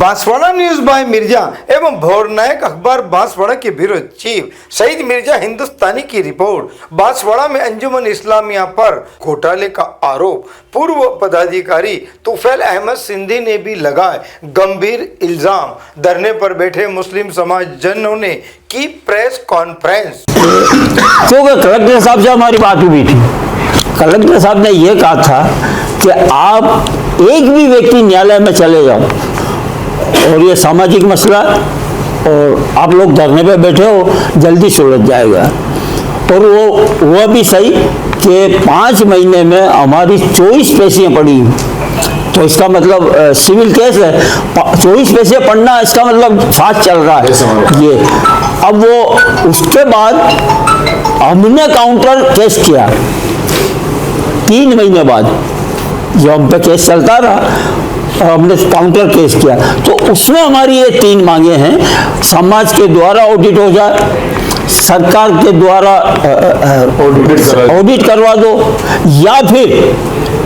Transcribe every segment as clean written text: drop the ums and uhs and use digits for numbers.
Banswara news bye Mirza एवं भोर नायक अखबार बांसवाड़ा के ब्यूरो चीफ सईद मिर्जा हिंदुस्तानी की रिपोर्ट। बांसवाड़ा में अंजुमन इस्लामिया पर घोटाले का आरोप। पूर्व पदाधिकारी तुफैल अहमद सिंधी ने भी लगाए गंभीर इल्जाम। धरने पर बैठे मुस्लिम समाज जनों ने की प्रेस कॉन्फ्रेंस। क्योंकि कलेक्टर साहब से हमारी बात हुई थी, कलेक्टर साहब ने यह कहा था कि आप एक भी व्यक्ति न्यायालय में चले जाओ और ये सामाजिक मसला और आप लोग धरने पे बैठे हो जल्दी सुलझ जाएगा। और वो भी सही कि 5 महीने में हमारी 24 पेशियाँ पड़ी, तो इसका मतलब सिविल केस है, 24 पेशियाँ पढ़ना इसका मतलब फास्ट चल रहा है ये। अब वो उसके बाद हमने काउंटर केस किया 3 महीने बाद, जो हम पे केस चलता रहा और हमने काउंटर केस किया, तो उसमें हमारी ये 3 मांगे हैं। समाज के द्वारा ऑडिट हो जाए, सरकार के द्वारा ऑडिट करवा दो, या फिर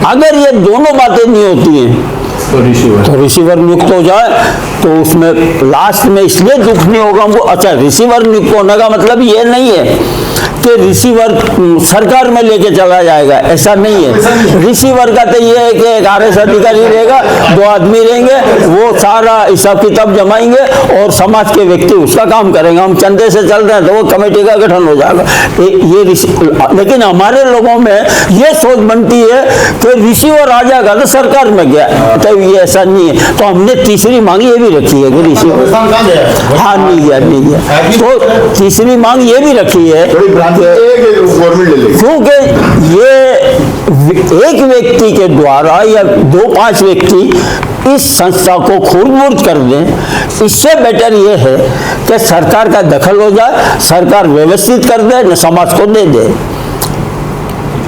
अगर ये दोनों बातें नहीं होती हैं तो रिसीवर नियुक्त हो जाए। तो उसमें लास्ट में इसलिए दुख नहीं होगा हमको। अच्छा, रिसीवर नियुक्त होने का मतलब ये नहीं है कि रिसीवर सरकार में लेके चला जाएगा, ऐसा नहीं है। रिसीवर का तो ये है कि एक RS अधिकारी रहेगा, 2 आदमी रहेंगे, वो सारा हिसाब किताब जमाएंगे और समाज के व्यक्ति उसका काम करेंगे। हम चंदे से चल रहे हैं तो वो कमेटी का गठन हो जाएगा लेकिन हमारे लोगों में ये सोच बनती है कि रिसीवर आ जाएगा तो सरकार में गया, तो ये ऐसा नहीं है। तो हमने तीसरी मांग ये भी रखी है कि रिसीवर, हाँ नहीं गया। तो तीसरी मांग ये भी रखी है क्योंकि ये एक व्यक्ति के द्वारा या 2-5 व्यक्ति इस संस्था को खूब कर दें, इससे बेटर ये है कि सरकार का दखल हो जाए, सरकार व्यवस्थित कर दे, न समाज को दे दे।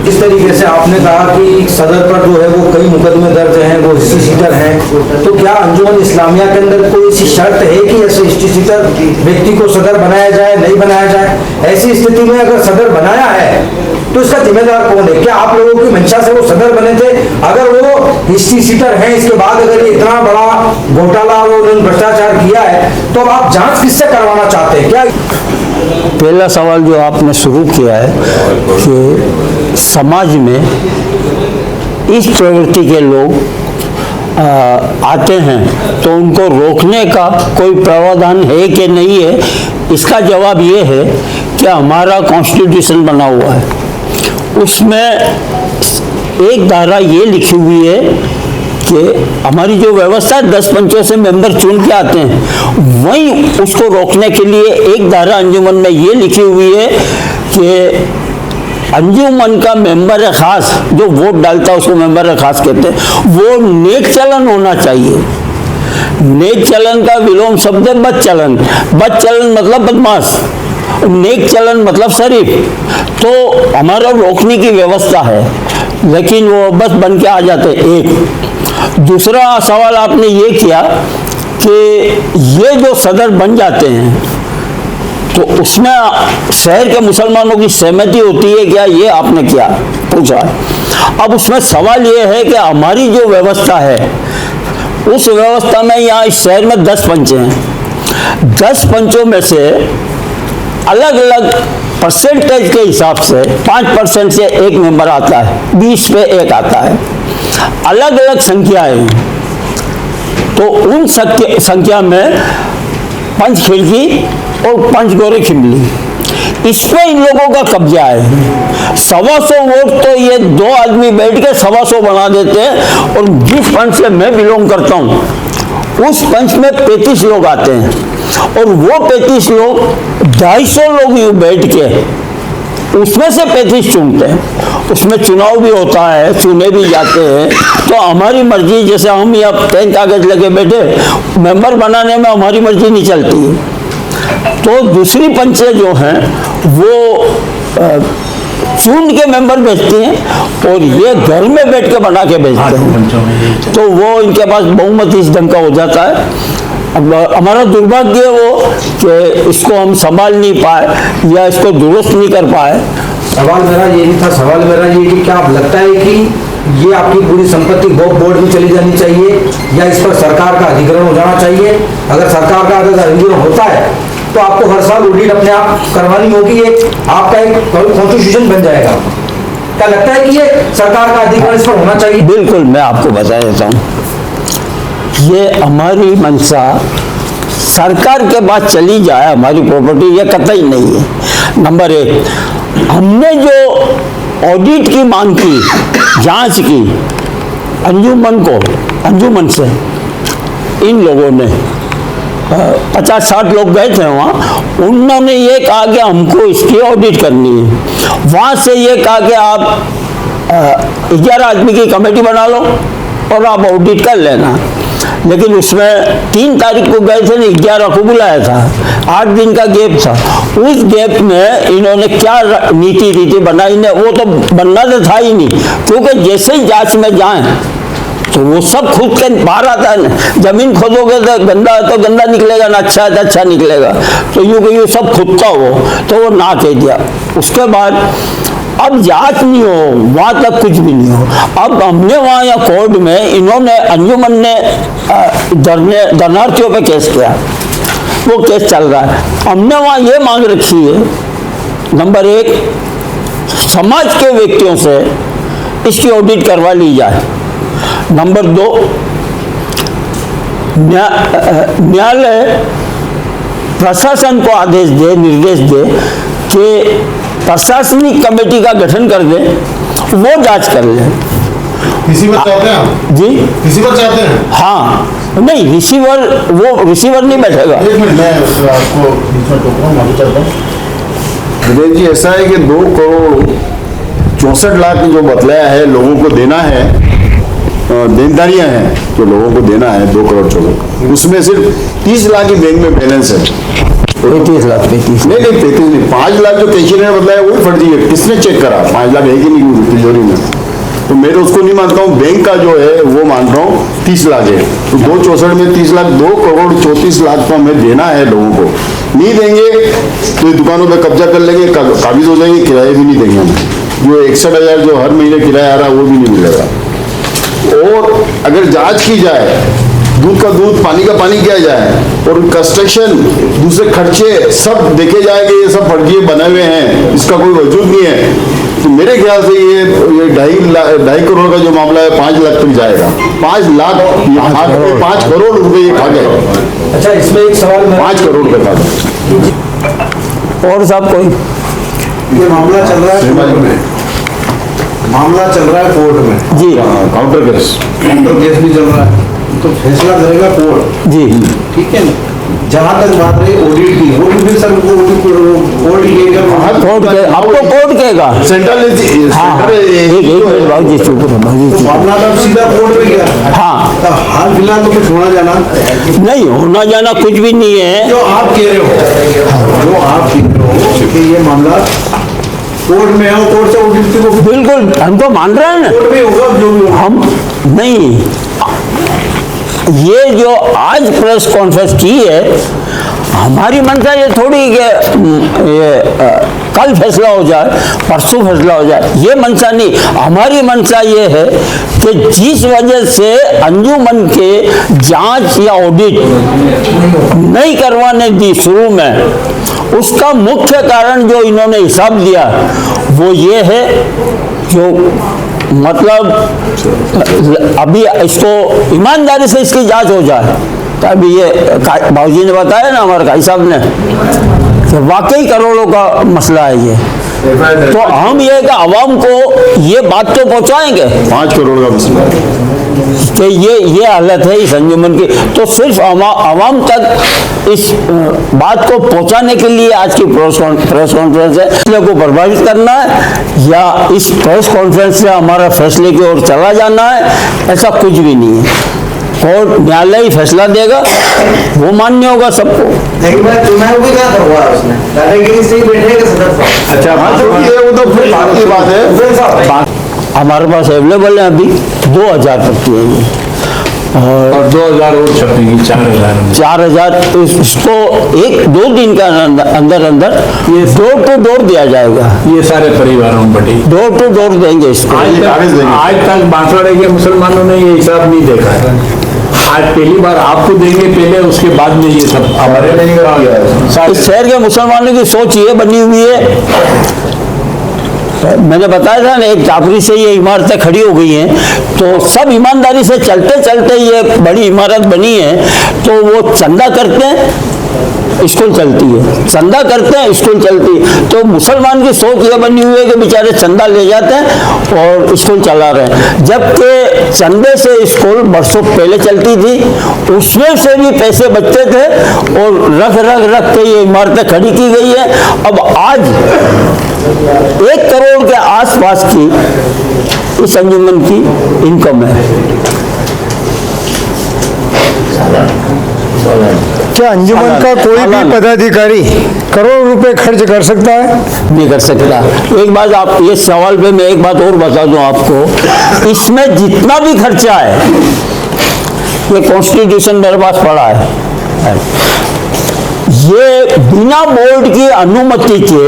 इस तरीके से आपने कहा कि सदर पर जो है वो कई मुकदमे दर्ज हैं, वो हिस्ट्री सीटर हैं, तो क्या अंजुमन इस्लामिया के अंदर कोई ऐसी शर्त है कि ऐसे हिस्ट्री सीटर व्यक्ति को सदर बनाया जाए, नहीं बनाया जाए? ऐसी स्थिति में अगर सदर बनाया है तो इसका जिम्मेदार कौन है? क्या आप लोगों की मंशा से वो सदर बने थे? अगर वो हिस्ट्री सीटर हैं, इसके बाद अगर ये इतना बड़ा घोटाला और उन्होंने भ्रष्टाचार किया है, तो आप जांच किससे करवाना चाहते हैं? क्या पहला सवाल जो आपने शुरू किया है कि समाज में इस प्रवृत्ति के लोग आते हैं तो उनको रोकने का कोई प्रावधान है कि नहीं है, इसका जवाब ये है कि हमारा कॉन्स्टिट्यूशन बना हुआ है, उसमें एक धारा ये लिखी हुई है कि हमारी जो व्यवस्था 10 पंचों से मेंबर चुन के आते हैं, वहीं उसको रोकने के लिए एक धारा अंजुमन में ये लिखी हुई है कि अंजुमन का मेंबर खास जो वोट डालता है उसको मेंबर खास कहते हैं, वो नेक चलन होना चाहिए। नेक चलन का विलोम शब्द है बद चलन। बद चलन मतलब बदमाश, नेक चलन मतलब शरीफ। तो हमारा रोकने की व्यवस्था है, लेकिन वो बस बन के आ जाते। एक दूसरा सवाल आपने ये किया कि ये जो सदर बन जाते हैं तो उसमें शहर के मुसलमानों की सहमति होती है क्या, ये आपने क्या पूछा। अब उसमें सवाल ये है कि हमारी जो व्यवस्था है उस व्यवस्था में यहाँ इस शहर में 10 पंच हैं। 10 पंचों में से अलग अलग परसेंटेज के हिसाब से 5% से 1 मेंबर आता है, 20 पे 1 आता है, अलग अलग संख्याएं। तो उन संख्या में पंच खिड़की और पंच गोरे खिमली, इस पे इन लोगों का कब्जा है। 125 वोट तो ये 2 आदमी बैठ के 125 बना देते हैं। और जिस पंच से मैं बिलोंग करता हूँ उस पंच में 35 लोग आते हैं और वो 35 लोग 250 लोग यूं बैठ के उसमें से 35 चुनते हैं। उसमें चुनाव भी होता है, चुने भी जाते हैं। तो हमारी मर्जी, जैसे हम यहाँ 10 कागज लगे बैठे, मेंबर बनाने में हमारी मर्जी नहीं चलती है। तो दूसरी पंचे जो हैं वो चुन के मेंबर भेजती हैं और ये घर में बैठ के बना के भेजते हैं, तो वो इनके पास बहुमत इस ढंग का हो जाता है। अब हमारा दुर्भाग्य है वो कि इसको हम संभाल नहीं पाए या इसको दुरुस्त नहीं कर पाए। सवाल मेरा ये नहीं था, सवाल मेरा ये कि क्या आप लगता है कि ये आपकी पूरी संपत्ति वक्फ बोर्ड में चली जानी चाहिए या इस पर सरकार का अधिग्रहण हो जाना चाहिए? अगर सरकार का अगर अधिग्रहण होता है तो आपको हर साल ऑडिट अपने आप करवानी होगी, एक आपका एक कॉन्स्टिट्यूशन बन जाएगा। क्या लगता है कि ये सरकार का अधिग्रहण इस पर होना चाहिए? बिल्कुल, मैं आपको बता देता हूँ, ये हमारी मंशा सरकार के पास चली जाए हमारी प्रॉपर्टी, ये कतई नहीं है। नंबर एक, हमने जो ऑडिट की मांग की, जांच की अंजुमन से, इन लोगों ने 50-60 लोग गए थे वहाँ, उन्होंने ये कहा कि हमको इसकी ऑडिट करनी है। वहाँ से ये कहा कि आप 11 आदमी की कमेटी बना लो और आप ऑडिट कर लेना। लेकिन उसमें 3 तारीख को गए थे, 11 को बुलाया था, 8 दिन का गैप था। उस गैप में इन्होंने क्या नीति बनाई ने, वो तो बनना तो था ही नहीं, क्योंकि जैसे ही जांच में जाएं तो वो सब खुद के बाहर आता है। जमीन खोदोगे तो गंदा है तो गंदा निकलेगा, ना अच्छा है तो अच्छा निकलेगा, तो यूँ सब खुदता हो, तो वो ना कह दिया। उसके बाद अब जांच नहीं हो, वहाँ तक कुछ भी नहीं हो। अब हमने वहाँ या कोर्ट में, इन्होंने अंजुमन ने दर्शनार्थियों पे केस किया, वो केस चल रहा है। हमने वहाँ ये मांग रखी है, नंबर एक, समाज के व्यक्तियों से इसकी ऑडिट करवा ली जाए। नंबर 2, न्यायालय प्रशासन को आदेश दे, निर्देश दे कि प्रशासनिक कमेटी का गठन कर दे, वो जांच कर ले। रिसीवर चाहते हैं आप? जी, रिसीवर चाहते हैं? हाँ, नहीं रिसीवर, वो रिसीवर नहीं बैठेगा। एक मिनट, मैं आपको बीच में टोक रहा हूँ, आगे चलता हूँ। विवेक जी, ऐसा है कि 2 करोड़ 64 लाख जो बतलाया है लोगों को देना है, देनदारियां हैं जो लोगों को देना है 2 करोड़ 64, उसमें सिर्फ 30 लाख ही बैंक में बैलेंस है। 35 लाख नहीं 35 नहीं, 5 लाख जो कैशियर ने बतलाया वही फर्जी है। किसने चेक करा 5 लाख है कि नहीं तिजोरी में? तो मैं तो उसको नहीं मानता हूँ, बैंक का जो है वो मान रहा हूँ 30 लाख है। तो 264 में 30 लाख, 2 करोड़ 34 लाख तो हमें देना है लोगों को। नहीं देंगे तो दुकानों पे कब्जा कर लेंगे, काबिज हो जाएंगे, किराए भी नहीं देंगे हमें। जो 61,000 जो हर महीने किराया आ रहा है वो भी नहीं मिलेगा। और अगर जांच की जाए, दूध का दूध पानी का पानी किया जाए, और कंस्ट्रक्शन दूसरे खर्चे सब देखे जाए कि ये सब फर्जी बने हुए हैं, इसका कोई वजूद नहीं है, तो मेरे ख्याल से ये 2.5 करोड़ का जो मामला है 5 लाख तक जाएगा। 5 लाख 5 करोड़ रुपए ये खा गए। अच्छा, इसमें एक सवाल 5 करोड़ रुपए खा गए। और साहब कोई ये मामला चल रहा है कोर्ट में, मामला चल रहा है कोर्ट में जी, काउंटर केस भी चल रहा है, तो फैसला करेगा कोर्ट, जी, ठीक है ना? जहाँ तक बात रही ऑडिट की, वो भी फिर सर कोर्ट कहेगा, कोर्ट के, आपको कोर्ट कहेगा। सेंट्रल हाँ, एक मिनट बाबूजी, चुप रहो बाबूजी, मामला तब सीधा कोर्ट में गया। हाँ, तो हाल फिलहाल तो कुछ होना जाना नहीं होना जाना कुछ भी नहीं है। जो आप कह रहे हो कि ये मामला कोर्ट में है, कोर्ट से ऑडिट को बिल्कुल हम तो मान रहे हैं ना, कोर्ट में होगा जो भी होगा। हम नहीं, ये जो आज प्रेस कॉन्फ्रेंस की है, हमारी मंशा ये थोड़ी कि कल फैसला हो जाए, परसों फैसला हो जाए, ये मंशा नहीं। हमारी मंशा ये है कि जिस वजह से अंजुमन के जांच या ऑडिट नहीं करवाने दी शुरू में, उसका मुख्य कारण जो इन्होंने हिसाब दिया वो ये है, जो मतलब अभी इसको ईमानदारी से इसकी जांच हो जाए। तो अभी ये बाबूजी ने बताया ना, हमारे भाई साहब ने, कि वाकई करोड़ों का मसला है ये। तो हम ये कि आवाम को ये बात तो पहुंचाएंगे 5 करोड़ का मसला है कि ये हालत है इस अंजुमन की, तो सिर्फ आवाम तक इस बात को पहुंचाने के लिए आज की प्रेस कॉन्फ्रेंस है। फैसले को प्रभावित करना है या इस प्रेस कॉन्फ्रेंस से हमारा फैसले की ओर चला जाना है, ऐसा कुछ भी नहीं है। कोर्ट न्यायालय ही फैसला देगा, वो मान्य होगा सबको। लेकिन मैं चुनाव भी क्या करवा उसने दादागिरी से ही बैठेगा सदर साहब। अच्छा, हाँ, जो ये वो तो फिर बात की बात है। हमारे पास अवेलेबल है अभी 2000 प्रति है ये, और 2000 और छपेंगी, 4000 4,000 इसको 1-2 दिन का अंदर अंदर ये डोर टू डोर दिया जाएगा। ये सारे परिवारों में बटी। डोर टू डोर देंगे इसको। आज तक बांसवाड़े के मुसलमानों ने ये हिसाब नहीं देखा है। आज पहली बार आपको देंगे, पहले उसके बाद में ये सब हमारे इस शहर के मुसलमानों की सोच ये बनी हुई है, मैंने बताया था ना, एक टापरी से ये इमारतें खड़ी हो गई हैं, तो सब ईमानदारी से चलते चलते ये बड़ी इमारत बनी है, तो वो चंदा करते हैं स्कूल चलती है, चंदा करते हैं स्कूल चलती है। तो मुसलमान की सोच ये बनी हुई है कि बेचारे चंदा ले जाते हैं और स्कूल चला रहे हैं, जबकि चंदे से स्कूल बरसों पहले चलती थी, उसमें से भी पैसे बचते थे और रख के ये इमारतें खड़ी की गई है। अब आज 1 करोड़ के आसपास की इस अंजुमन की इनकम है। क्या अंजुमन का कोई भी पदाधिकारी करोड़ रुपए खर्च कर सकता है? नहीं कर सकता। एक बात आप ये सवाल पे मैं एक बात और बता दूं आपको, इसमें जितना भी खर्चा है, ये कॉन्स्टिट्यूशन मेरे पास पड़ा है, ये बिना बोर्ड की अनुमति के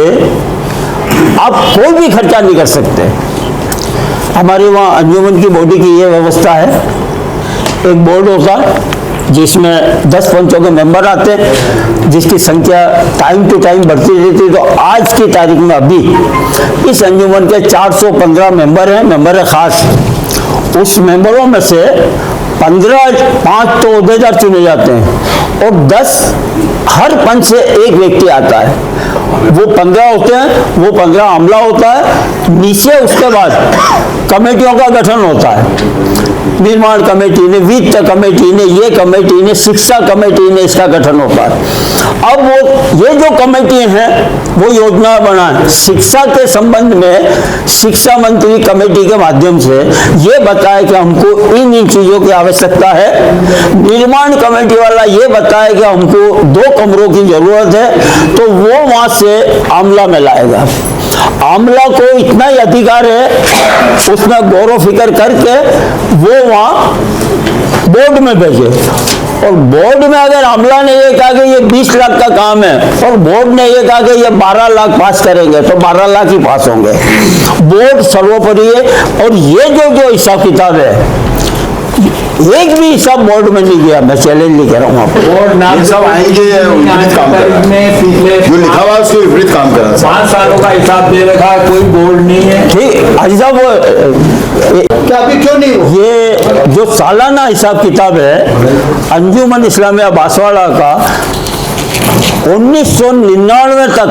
आप कोई भी खर्चा नहीं कर सकते। हमारे वहाँ अंजुमन की बॉडी की ये व्यवस्था है, एक बोर्ड होता है जिसमें 10 पंचों के मेंबर आते हैं, जिसकी संख्या टाइम टू टाइम बढ़ती रहती है। तो आज की तारीख में अभी इस अंजुमन के 415 मेंबर हैं, मेंबर है खास। उस मेंबरों में से 5 तो अहदेदार चुने जाते हैं और 10 हर पंच से एक व्यक्ति आता है। वो 15 होते हैं, वो 15 अमला होता है। नीचे उसके बाद कमेटियों का गठन होता है, निर्माण कमेटी ने, वित्त कमेटी ने, ये कमेटी ने, शिक्षा कमेटी ने, इसका गठन होता है। अब वो ये जो कमेटी हैं वो योजना बनाए, शिक्षा के संबंध में शिक्षा मंत्री कमेटी के माध्यम से ये बताए कि हमको इन चीजों की आवश्यकता है। निर्माण कमेटी वाला ये बताए कि हमको 2 कमरों की जरूरत है, तो वो वहां से आमला में लाएगा। आमला को इतना ही अधिकार है, उसमें गौर फिक्र करके वो वहां बोर्ड में भेजे। और बोर्ड में अगर आमला ने ये कहा कि ये 20 लाख का काम है और बोर्ड ने ये कहा कि ये 12 लाख पास करेंगे, तो 12 लाख ही पास होंगे। बोर्ड सर्वोपरि है। और ये जो हिसाब किताब है, एक भी हिसाब बोर्ड में नहीं गया, मैं चैलेंज नहीं कह रहा हूँ आपको। बोर्ड नाम सब आएंगे, विपरीत काम कर रहा है। जो लिखा हुआ है उसके विपरीत काम कर रहा है। 5 सालों का हिसाब दे रखा, कोई बोर्ड नहीं है। ठीक हाजी साहब, क्या अभी क्यों नहीं हुआ? ये जो सालाना हिसाब किताब है अंजुमन इस्लामिया बांसवाड़ा का, 1999 तक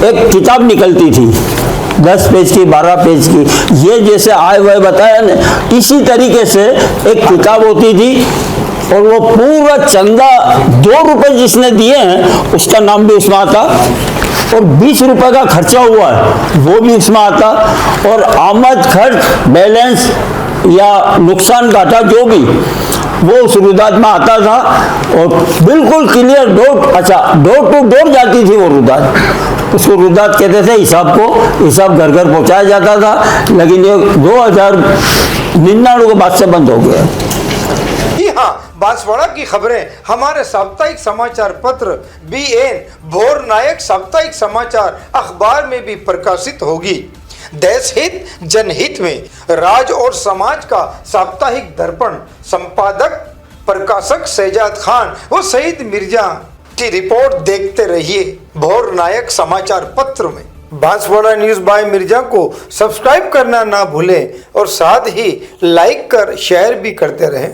एक किताब निकलती थी, 10 पेज की, 12 पेज की। ये जैसे आए हुए बताया ना, इसी तरीके से एक किताब होती थी और वो पूरा चंदा 2 रुपए जिसने दिए हैं उसका नाम भी उसमें आता, और 20 रुपए का खर्चा हुआ है वो भी उसमें आता, और आमद खर्च बैलेंस या नुकसान घाटा जो भी वो उस रुदात में आता था। और बिल्कुल क्लियर डोर टू डोर जाती थी वो रुदात, उसको रुदात कहते थे। हिसाब घर घर पहुंचाया जाता था, लेकिन ये 2099 के बाद से बंद हो गया। जी हाँ, बांसवाड़ा की खबरें हमारे साप्ताहिक समाचार पत्र BN भोर नायक साप्ताहिक समाचार अखबार में भी प्रकाशित होगी। देश हित जनहित में राज और समाज का साप्ताहिक दर्पण संपादक प्रकाशक शहजाद खान व सईद मिर्जा की रिपोर्ट देखते रहिए भोर नायक समाचार पत्र में। बांसवाड़ा न्यूज़ बाय मिर्जा को सब्सक्राइब करना ना भूलें और साथ ही लाइक कर शेयर भी करते रहें।